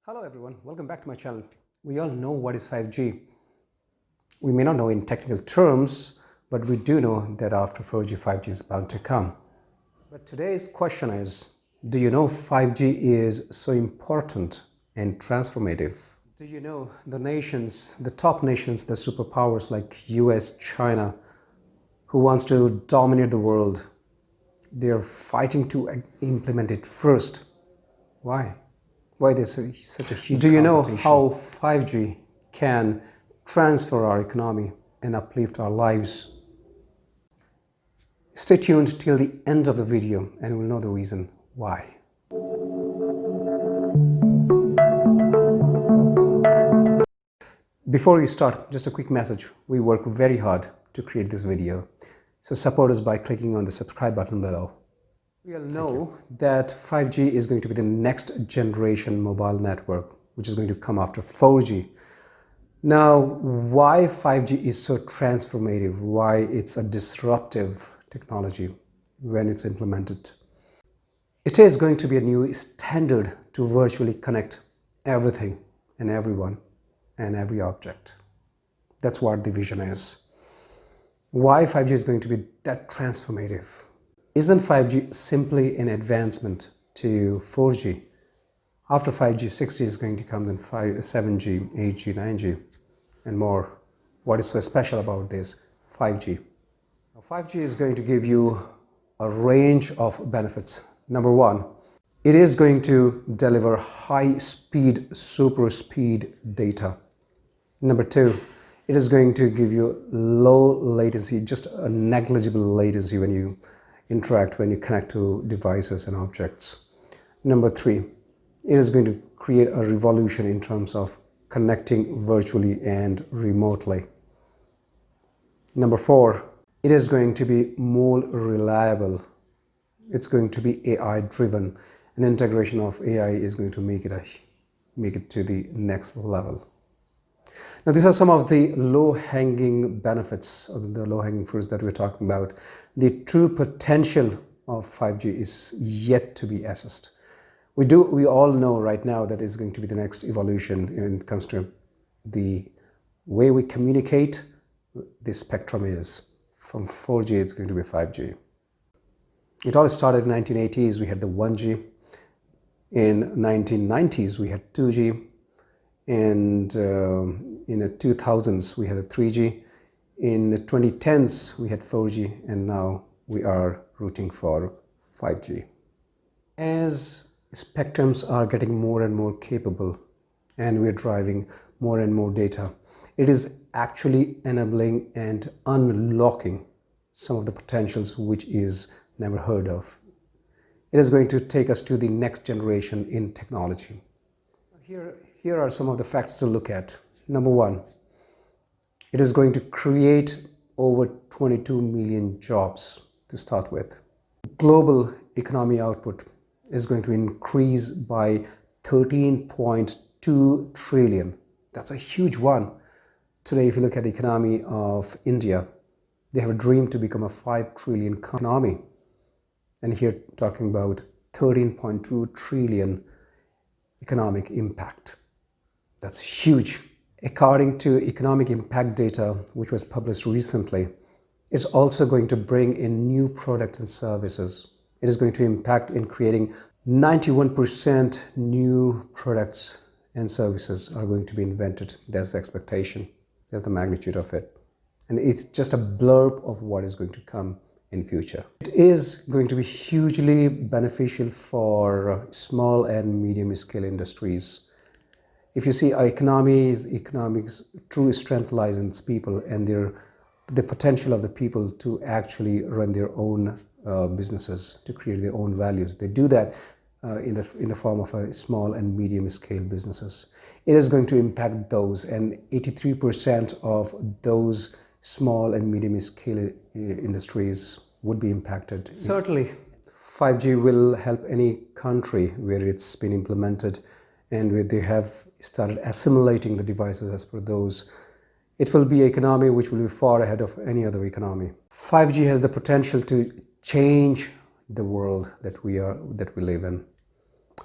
Hello everyone, welcome back to my channel. We all know what is 5G. We may not know in technical terms, but we do know that after 4G, 5G is bound to come. But today's question is, do you know 5G is so important and transformative? Do you know the nations, the top nations, the superpowers like US, China, who wants to dominate the world, they're fighting to implement it first. Why? Why there's such a huge competition? Do you know how 5G can transfer our economy and uplift our lives? Stay tuned till the end of the video and we'll know the reason why. Before we start, just a quick message. We work very hard to create this video. So support us by clicking on the subscribe button below. We all know that 5G is going to be the next generation mobile network, which is going to come after 4G. Now, why 5G is so transformative, why it's a disruptive technology when it's implemented. It is going to be a new standard to virtually connect everything and everyone and every object. That's what the vision is. Why 5G is going to be that transformative? Isn't 5G simply an advancement to 4G? After 5G, 6G is going to come, then 7G, 8G, 9G, and more. What is so special about this 5G? Now, 5G is going to give you a range of benefits. Number one, it is going to deliver high-speed, super speed data. Number two, it is going to give you low latency, just a negligible latency when you interact, when you connect to devices and objects. Number three, it is going to create a revolution in terms of connecting virtually and remotely. Number four, it is going to be more reliable. It's going to be AI driven. An integration of AI is going to make it to the next level. Now, these are some of the low-hanging benefits, or the low-hanging fruits that we're talking about. The true potential of 5G is yet to be assessed. We all know right now that it's going to be the next evolution when it comes to the way we communicate. The spectrum is from 4G, it's going to be 5G. It all started in 1980s. We had the 1G. In 1990s, we had 2G. And in the 2000s, we had a 3G. In the 2010s, we had 4G, and now we are rooting for 5G. As spectrums are getting more and more capable, and we're driving more and more data, it is actually enabling and unlocking some of the potentials which is never heard of. It is going to take us to the next generation in technology. Here are some of the facts to look at. Number one, it is going to create over 22 million jobs to start with. Global economy output is going to increase by 13.2 trillion. That's a huge one. Today, if you look at the economy of India, they have a dream to become a 5 trillion economy. And here talking about 13.2 trillion economic impact. That's huge. According to economic impact data, which was published recently, it's also going to bring in new products and services. It is going to impact in creating 91% new products and services are going to be invented. That's the expectation. That's the magnitude of it. And it's just a blurb of what is going to come in future. It is going to be hugely beneficial for small and medium scale industries. If you see our economics true strength lies in its people and the potential of the people to actually run their own businesses, to create their own values. They do that in the form of a small and medium scale businesses. It is going to impact those, and 83% of those small and medium scale industries would be impacted. Certainly, 5G will help any country where it's been implemented and where they have started assimilating the devices as per those. It will be an economy which will be far ahead of any other economy. 5G has the potential to change the world that we live in.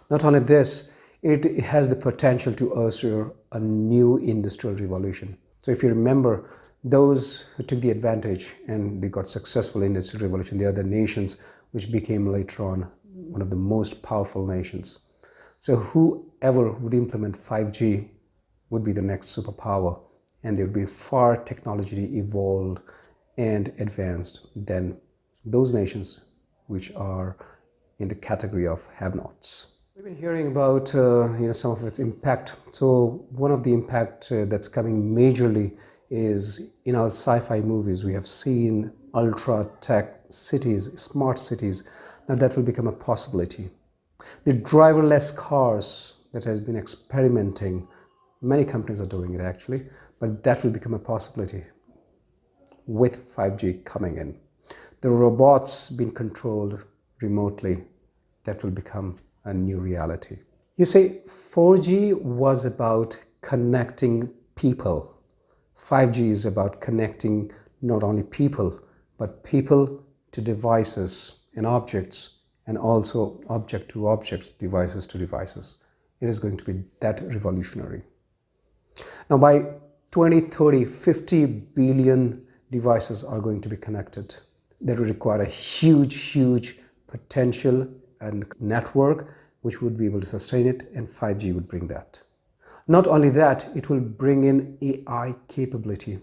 Not only this, it has the potential to usher a new industrial revolution. So if you remember, those who took the advantage and they got successful industrial revolution, they are the nations which became later on one of the most powerful nations. So whoever would implement 5G would be the next superpower, and they would be far technologically evolved and advanced than those nations which are in the category of have-nots. We've been hearing about some of its impact. So one of the impact that's coming majorly is in our sci-fi movies. We have seen ultra-tech cities, smart cities. Now that will become a possibility. The driverless cars that has been experimenting, many companies are doing it actually, but that will become a possibility with 5G coming in. The robots being controlled remotely, that will become a new reality. You say 4G was about connecting people. 5G is about connecting not only people, but people to devices and objects, and also object to objects, devices to devices. It is going to be that revolutionary. Now by 2030, 50 billion devices are going to be connected. That will require a huge potential and network which would be able to sustain it, and 5G would bring that. Not only that, it will bring in AI capability.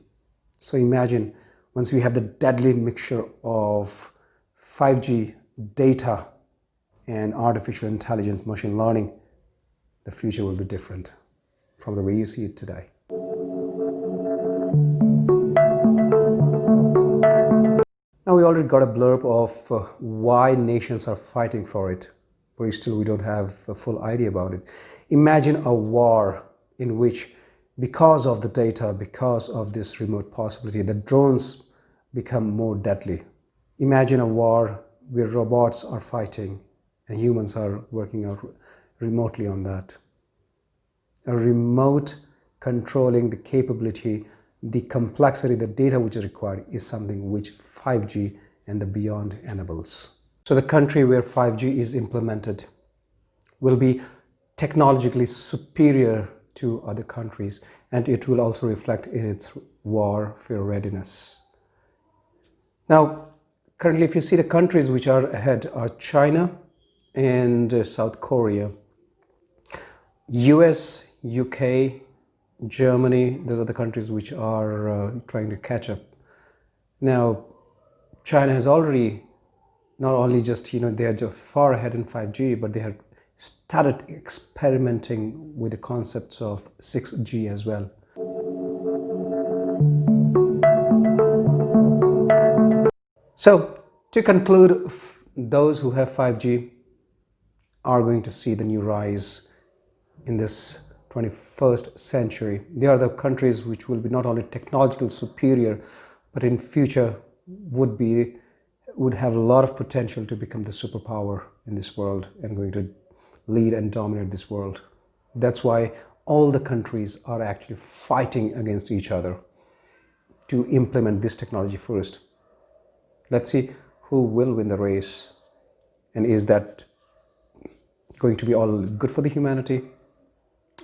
So imagine once we have the deadly mixture of 5G data and artificial intelligence, machine learning, the future will be different from the way you see it today. Now we already got a blurb of why nations are fighting for it, but still we don't have a full idea about it. Imagine a war in which, because of the data, because of this remote possibility, the drones become more deadly. Imagine a war where robots are fighting and humans are working out remotely on that. A remote controlling the capability, the complexity, the data which is required is something which 5G and the beyond enables. So the country where 5G is implemented will be technologically superior to other countries, and it will also reflect in its warfare readiness. Now, currently, if you see the countries which are ahead are China and South Korea. US, UK, Germany, those are the countries which are trying to catch up. Now, China has already not only just, they are just far ahead in 5G, but they have started experimenting with the concepts of 6G as well. So, to conclude, those who have 5G are going to see the new rise in this 21st century. They are the countries which will be not only technologically superior, but in future would have a lot of potential to become the superpower in this world and going to lead and dominate this world. That's why all the countries are actually fighting against each other to implement this technology first. Let's see who will win the race, and is that going to be all good for the humanity,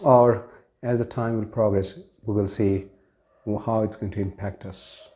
or as the time will progress, we will see how it's going to impact us.